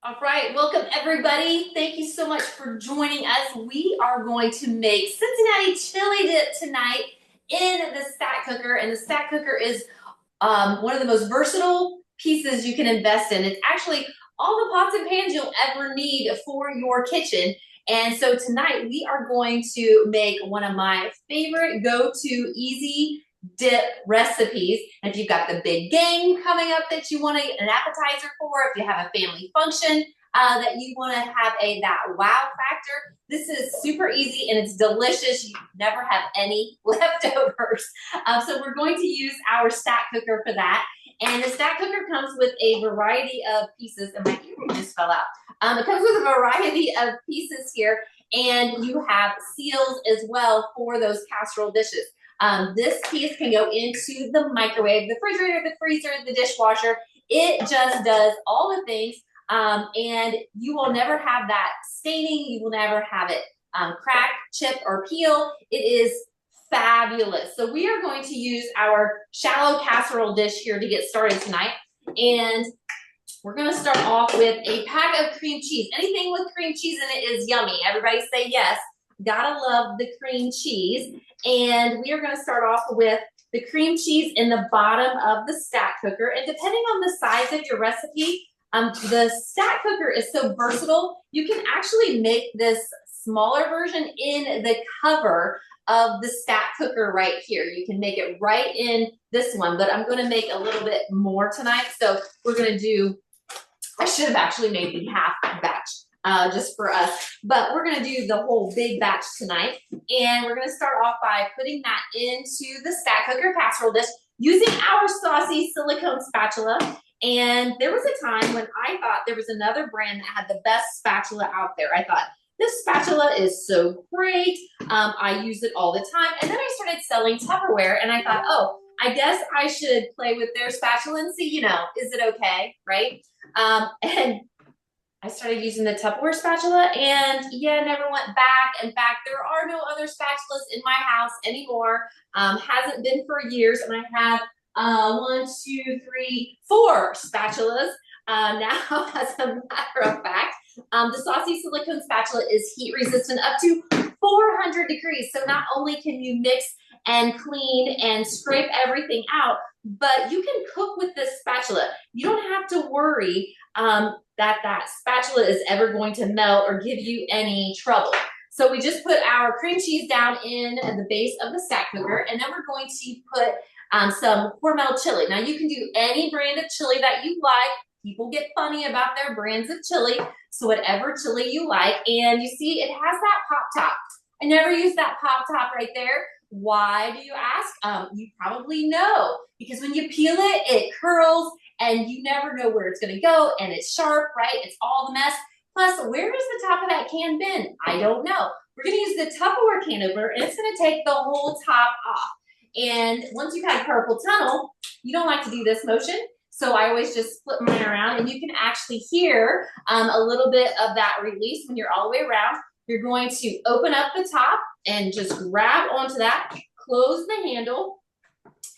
All right, welcome everybody. Thank you so much for joining us. We are going to make Cincinnati chili dip tonight in the stack cooker, and the stack cooker is one of the most versatile pieces you can invest in. It's actually all the pots and pans you'll ever need for your kitchen. And so tonight we are going to make one of my favorite go-to easy dip recipes. And if you've got the big game coming up that you want an appetizer for, if you have a family function that you want to have that wow factor, this is super easy and it's delicious. You never have any leftovers. So we're going to use our stack cooker for that. And the stack cooker comes with a variety of pieces, and my earring just fell out. It comes with a variety of pieces here, and you have seals as well for those casserole dishes. This piece can go into the microwave, the refrigerator, the freezer, the dishwasher. It just does all the things, and you will never have that staining. You will never have it crack, chip, or peel. It is fabulous. So we are going to use our shallow casserole dish here to get started tonight. And we're going to start off with a pack of cream cheese. Anything with cream cheese in it is yummy. Everybody say yes. Gotta love the cream cheese. And we are going to start off with the cream cheese in the bottom of the stack cooker. And depending on the size of your recipe, the stack cooker is so versatile. You can actually make this smaller version in the cover of the stack cooker right here. You can make it right in this one, but I'm going to make a little bit more tonight. So we're going to do, I should have actually made the half batch just for us, but we're going to do the whole big batch tonight. And we're going to start off by putting that into the stack cooker casserole dish using our saucy silicone spatula. And there was a time when I thought there was another brand that had the best spatula out there. I thought, this spatula is so great. I use it all the time. And then I started selling Tupperware, and I thought, oh, I guess I should play with their spatula and see, is it okay, right? And I started using the Tupperware spatula, and yeah, never went back. In fact, there are no other spatulas in my house anymore. Hasn't been for years, and I have 1, 2, 3, 4 spatulas now, as a matter of fact. The saucy silicone spatula is heat resistant up to 400 degrees. So not only can you mix and clean and scrape everything out, but you can cook with this spatula. You don't have to worry that spatula is ever going to melt or give you any trouble. So we just put our cream cheese down in the base of the stack cooker, and then we're going to put some Hormel chili. Now you can do any brand of chili that you like. People get funny about their brands of chili, so whatever chili you like. And you see it has that pop top. I never use that pop top right there. Why, do you ask? You probably know, because when you peel it, it curls and you never know where it's going to go, and it's sharp, right? It's all the mess. Plus, where does the top of that can been? I don't know. We're going to use the Tupperware can opener, and it's going to take the whole top off. And once you've had carpal tunnel, you don't like to do this motion. So I always just flip mine around, and you can actually hear a little bit of that release when you're all the way around. You're going to open up the top and just grab onto that, close the handle,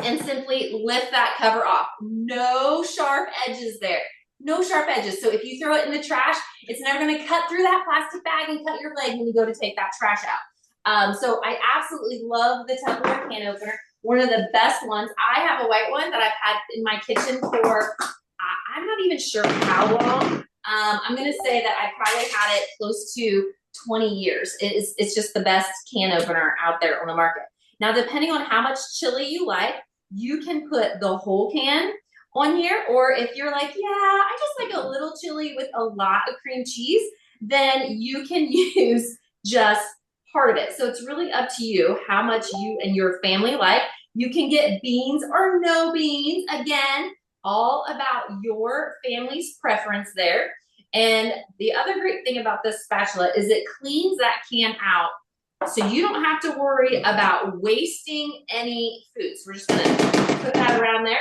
and simply lift that cover off. No sharp edges there. No sharp edges. So if you throw it in the trash, it's never going to cut through that plastic bag and cut your leg when you go to take that trash out. So I absolutely love the Tupperware can opener. One of the best ones. I have a white one that I've had in my kitchen for, I'm not even sure how long. I'm going to say that I probably had it close to 20 years. It's just the best can opener out there on the market. Now, depending on how much chili you like, you can put the whole can on here, or if you're like, yeah, I just like a little chili with a lot of cream cheese, then you can use just part of it. So it's really up to you how much you and your family like. You can get beans or no beans. Again, all about your family's preference there. And the other great thing about this spatula is it cleans that can out, so you don't have to worry about wasting any food. So we're just going to put that around there,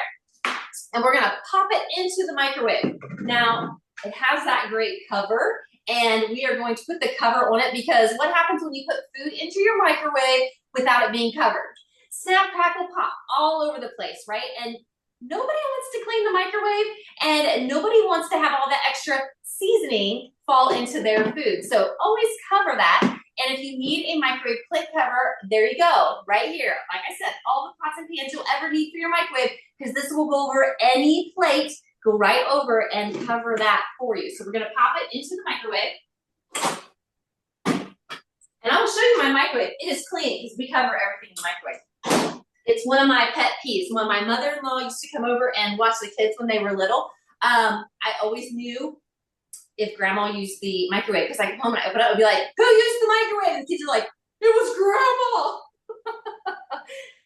and we're going to pop it into the microwave. Now, it has that great cover, and we are going to put the cover on it, because what happens when you put food into your microwave without it being covered? Snap, crackle, pop all over the place, right? And nobody wants to clean the microwave, and nobody wants to have all that extra seasoning fall into their food. So always cover that. And if you need a microwave plate cover, there you go, right here. Like I said, all the pots and pans you'll ever need for your microwave, because this will go over any plate, go right over and cover that for you. So we're gonna pop it into the microwave. And I will show you my microwave. It is clean because we cover everything in the microwave. It's one of my pet peeves. When my mother-in-law used to come over and watch the kids when they were little, I always knew if grandma used the microwave, because I come home and I open it, I would be like, who used the microwave? And the kids are like, it was grandma.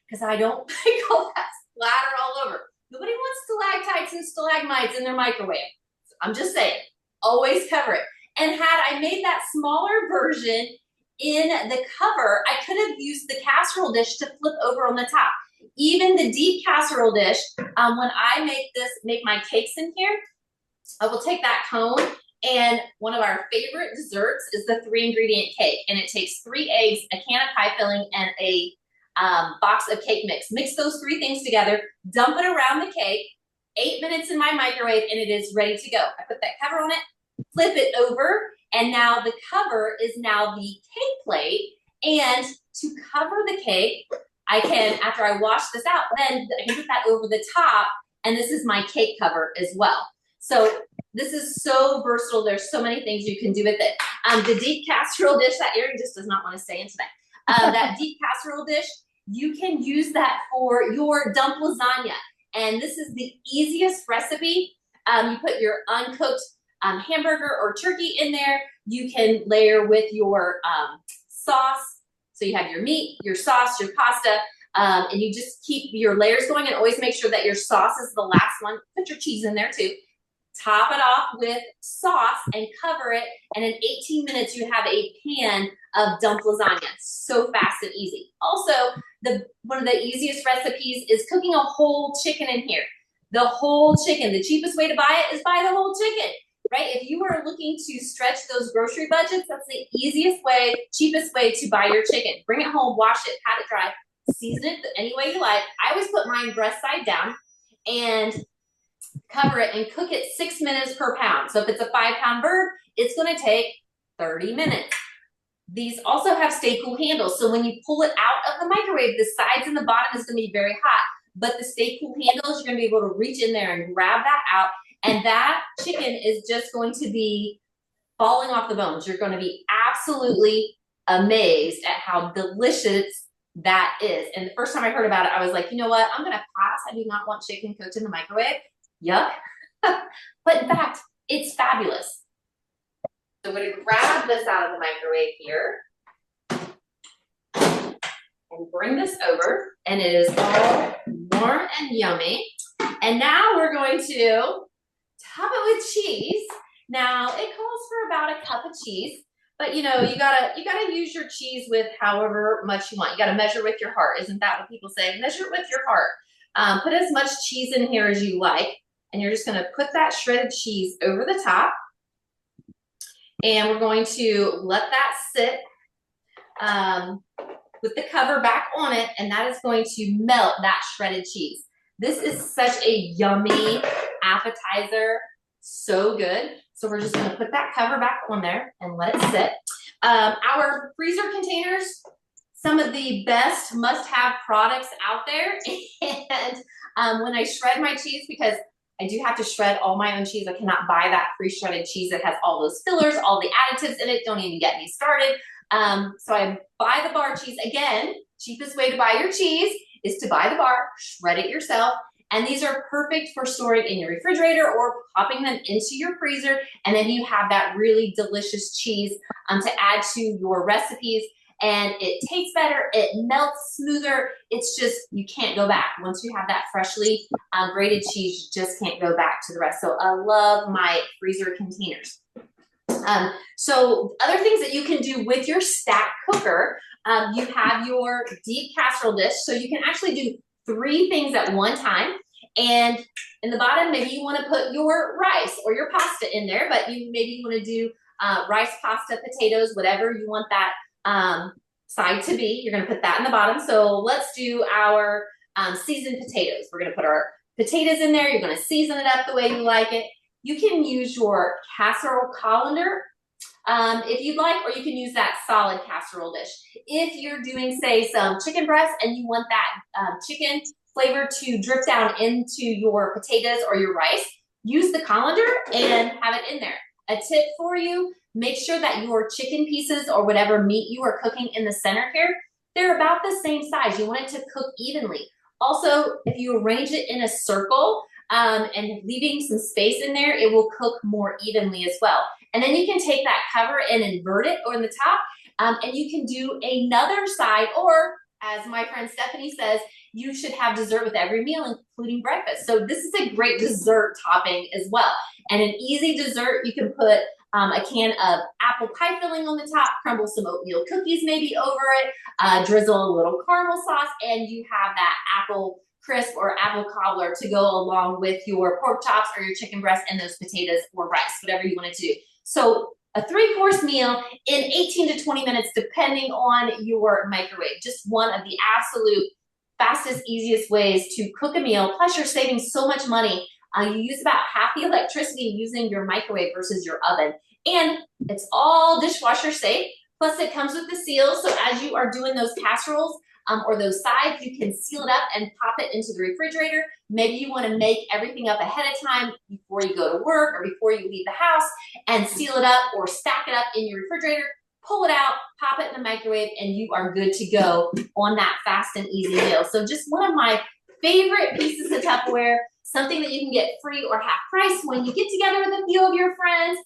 Because I don't like all that splatter all over. Nobody wants stalactites and stalagmites in their microwave. I'm just saying, always cover it. And had I made that smaller version in the cover, I could have used the casserole dish to flip over on the top. Even the deep casserole dish, when I make my cakes in here, I will take that cone, and one of our favorite desserts is the 3-ingredient cake. And it takes 3 eggs, a can of pie filling, and a box of cake mix. Mix those 3 things together, dump it around the cake, 8 minutes in my microwave, and it is ready to go. I put that cover on it, flip it over, and now the cover is now the cake plate. And to cover the cake, I can, after I wash this out, then I can put that over the top, and this is my cake cover as well. So this is so versatile. There's so many things you can do with it. The deep casserole dish, that earring just does not want to stay in today. That deep casserole dish, you can use that for your dump lasagna. And this is the easiest recipe. You put your uncooked hamburger or turkey in there. You can layer with your sauce. So you have your meat, your sauce, your pasta, and you just keep your layers going, and always make sure that your sauce is the last one. Put your cheese in there too. Top it off with sauce and cover it. And in 18 minutes, you have a pan of dump lasagna. So fast and easy. Also, one of the easiest recipes is cooking a whole chicken in here. The whole chicken. The cheapest way to buy it is buy the whole chicken. Right? If you are looking to stretch those grocery budgets, that's the easiest way, cheapest way to buy your chicken. Bring it home, wash it, pat it dry, season it any way you like. I always put mine breast side down and cover it and cook it 6 minutes per pound. So if it's a 5-pound bird, it's going to take 30 minutes. These also have stay cool handles. So when you pull it out of the microwave, the sides and the bottom is going to be very hot, but the stay cool handles, you're going to be able to reach in there and grab that out. And that chicken is just going to be falling off the bones. You're going to be absolutely amazed at how delicious that is. And the first time I heard about it, I was like, you know what? I'm going to pass. I do not want chicken cooked in the microwave. Yuck. But in fact, it's fabulous. So I'm going to grab this out of the microwave here and bring this over. And it is all warm and yummy. And now we're going to top it with cheese. Now it calls for about a cup of cheese, but you know, you gotta use your cheese with however much you want. You gotta measure with your heart. Isn't that what people say? Measure with your heart. Put as much cheese in here as you like, and you're just gonna put that shredded cheese over the top, and we're going to let that sit with the cover back on it, and that is going to melt that shredded cheese. This is such a yummy appetizer, so good. So we're just gonna put that cover back on there and let it sit. Our freezer containers, some of the best must-have products out there. And when I shred my cheese, because I do have to shred all my own cheese, I cannot buy that pre-shredded cheese that has all those fillers, all the additives in it. Don't even get me started. So I buy the bar cheese. Again, cheapest way to buy your cheese is to buy the bar, shred it yourself. And these are perfect for storing in your refrigerator or popping them into your freezer. And then you have that really delicious cheese to add to your recipes. And it tastes better, it melts smoother. It's just, you can't go back. Once you have that freshly grated cheese, you just can't go back to the rest. So I love my freezer containers. So other things that you can do with your stack cooker, you have your deep casserole dish. So you can actually do 3 things at one time. And in the bottom, maybe you want to put your rice or your pasta in there, but maybe you want to do rice, pasta, potatoes, whatever you want that side to be. You're going to put that in the bottom. So let's do our seasoned potatoes. We're going to put our potatoes in there. You're going to season it up the way you like it. You can use your casserole colander if you'd like, or you can use that solid casserole dish. If you're doing, say, some chicken breast and you want that chicken flavor to drip down into your potatoes or your rice, use the colander and have it in there. A tip for you, make sure that your chicken pieces or whatever meat you are cooking in the center here, they're about the same size. You want it to cook evenly. Also, if you arrange it in a circle and leaving some space in there, it will cook more evenly as well. And then you can take that cover and invert it on the top, and you can do another side, or as my friend Stephanie says, you should have dessert with every meal, including breakfast. So this is a great dessert topping as well. And an easy dessert, you can put a can of apple pie filling on the top, crumble some oatmeal cookies maybe over it, drizzle a little caramel sauce, and you have that apple crisp or apple cobbler to go along with your pork chops or your chicken breast and those potatoes or rice, whatever you want to do. So a 3-course meal in 18 to 20 minutes, depending on your microwave. Just one of the absolute fastest, easiest ways to cook a meal. Plus, you're saving so much money. You use about half the electricity using your microwave versus your oven. And it's all dishwasher safe. Plus, it comes with the seal. So as you are doing those casseroles, or those sides, you can seal it up and pop it into the refrigerator. Maybe you want to make everything up ahead of time before you go to work or before you leave the house and seal it up or stack it up in your refrigerator, pull it out, pop it in the microwave, and you are good to go on that fast and easy meal. So just one of my favorite pieces of Tupperware, something that you can get free or half price when you get together with a few of your friends.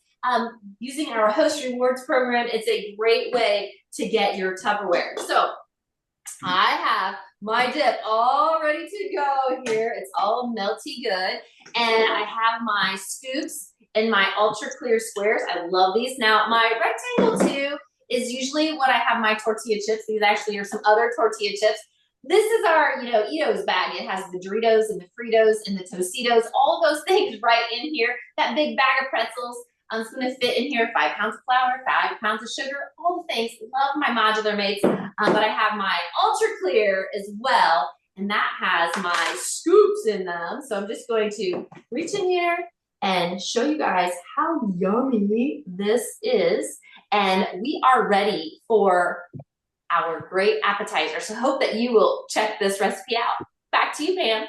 Using our host rewards program, it's a great way to get your Tupperware. So I have my dip all ready to go here. It's all melty good. And I have my scoops in my ultra clear squares. I love these. Now, my rectangle too is usually what I have my tortilla chips. These actually are some other tortilla chips. This is our, Eato's bag. It has the Doritos and the Fritos and the Tostitos, all those things right in here. That big bag of pretzels. It's going to fit in here 5 pounds of flour, 5 pounds of sugar, all the things. Love my modular mates, but I have my ultra clear as well, and that has my scoops in them. So I'm just going to reach in here and show you guys how yummy this is. And we are ready for our great appetizer. So hope that you will check this recipe out. Back to you, Pam.